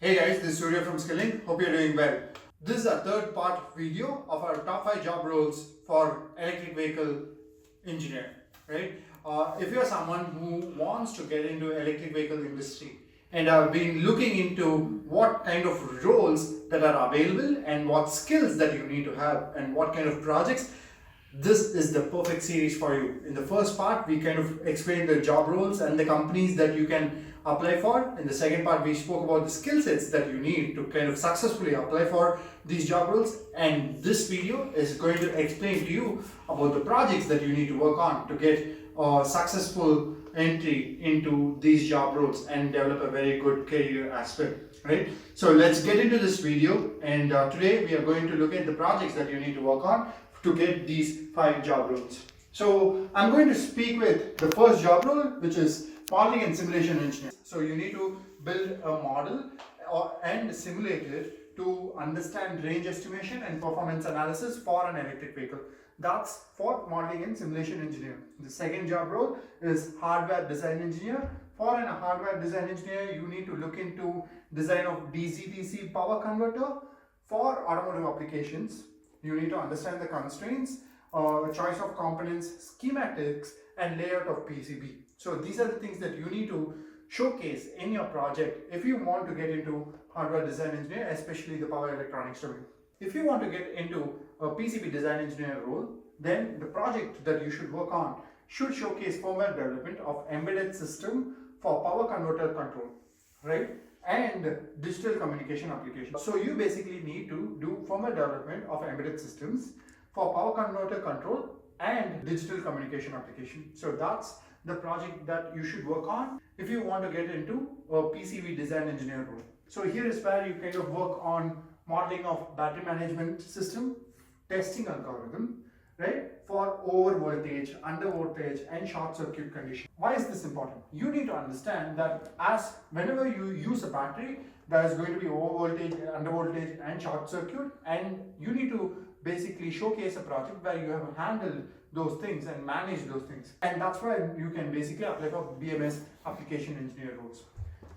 Hey guys, this is Surya from Skill-Lync. Hope you're doing well. This is a third part video of our top 5 job roles for electric vehicle engineer, right? If you're someone who wants to get into electric vehicle industry and have been looking into what kind of roles that are available and what skills that you need to have and what kind of projects, this is the perfect series for you. In the first part, we kind of explained the job roles and the companies that you can apply for. In the second part, we spoke about the skill sets that you need to kind of successfully apply for these job roles. And this video is going to explain to you about the projects that you need to work on to get a successful entry into these job roles and develop a very good career as well, right? So let's get into this video, and today we are going to look at the projects that you need to work on to get these 5 job roles. So I'm going to speak with the first job role, which is modeling and simulation engineer. So you need to build a model and simulate it to understand range estimation and performance analysis for an electric vehicle. That's for modeling and simulation engineer. The second job role is hardware design engineer. For a hardware design engineer, you need to look into design of DC-DC power converter for automotive applications. You need to understand the constraints, choice of components, schematics, and layout of PCB. So these are the things that you need to showcase in your project if you want to get into hardware design engineer, especially the power electronics domain. If you want to get into a PCB design engineer role, then the project that you should work on should showcase firmware development of embedded system for power converter control, right? And digital communication applications. So you basically need to do firmware development of embedded systems for power converter control and digital communication application. So that's the project that you should work on if you want to get into a PCB design engineer role. So here is where you kind of work on modeling of battery management system, testing algorithm, right, for over voltage, under voltage, and short circuit condition. Why is this important? You need to understand that as whenever you use a battery, there is going to be over voltage, under voltage, and short circuit, and you need to basically showcase a project where you have handled those things and manage those things. And that's why you can basically apply for BMS application engineer roles.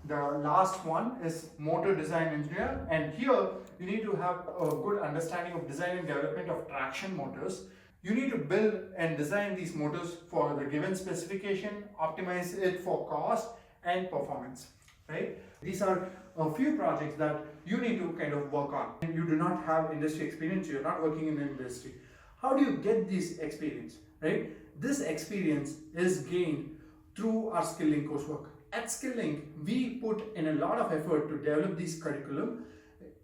The last one is motor design engineer, and here you need to have a good understanding of design and development of traction motors. You need to build and design these motors for the given specification, optimize it for cost and performance, right? These are a few projects that you need to kind of work on. And you do not have industry experience, you're not working in the industry. How do you get this experience, right? This experience is gained through our Skill-Lync coursework. At Skill-Lync, we put in a lot of effort to develop this curriculum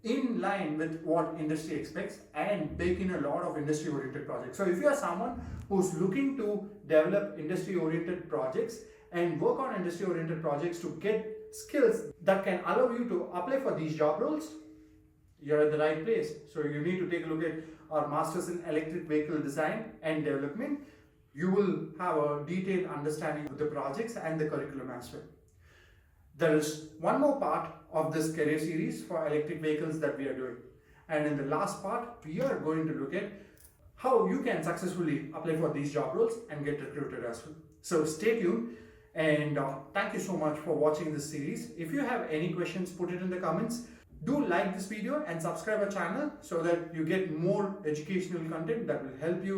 in line with what industry expects and bake in a lot of industry oriented projects. So if you are someone who's looking to develop industry oriented projects and work on industry oriented projects to get skills that can allow you to apply for these job roles, you're at the right place. So you need to take a look at our Masters in Electric Vehicle Design and Development. You will have a detailed understanding of the projects and the curriculum as well. There is one more part of this career series for electric vehicles that we are doing. And in the last part, we are going to look at how you can successfully apply for these job roles and get recruited as well. So stay tuned, and thank you so much for watching this series. If you have any questions, put it in the comments. Do like this video and subscribe our channel so that you get more educational content that will help you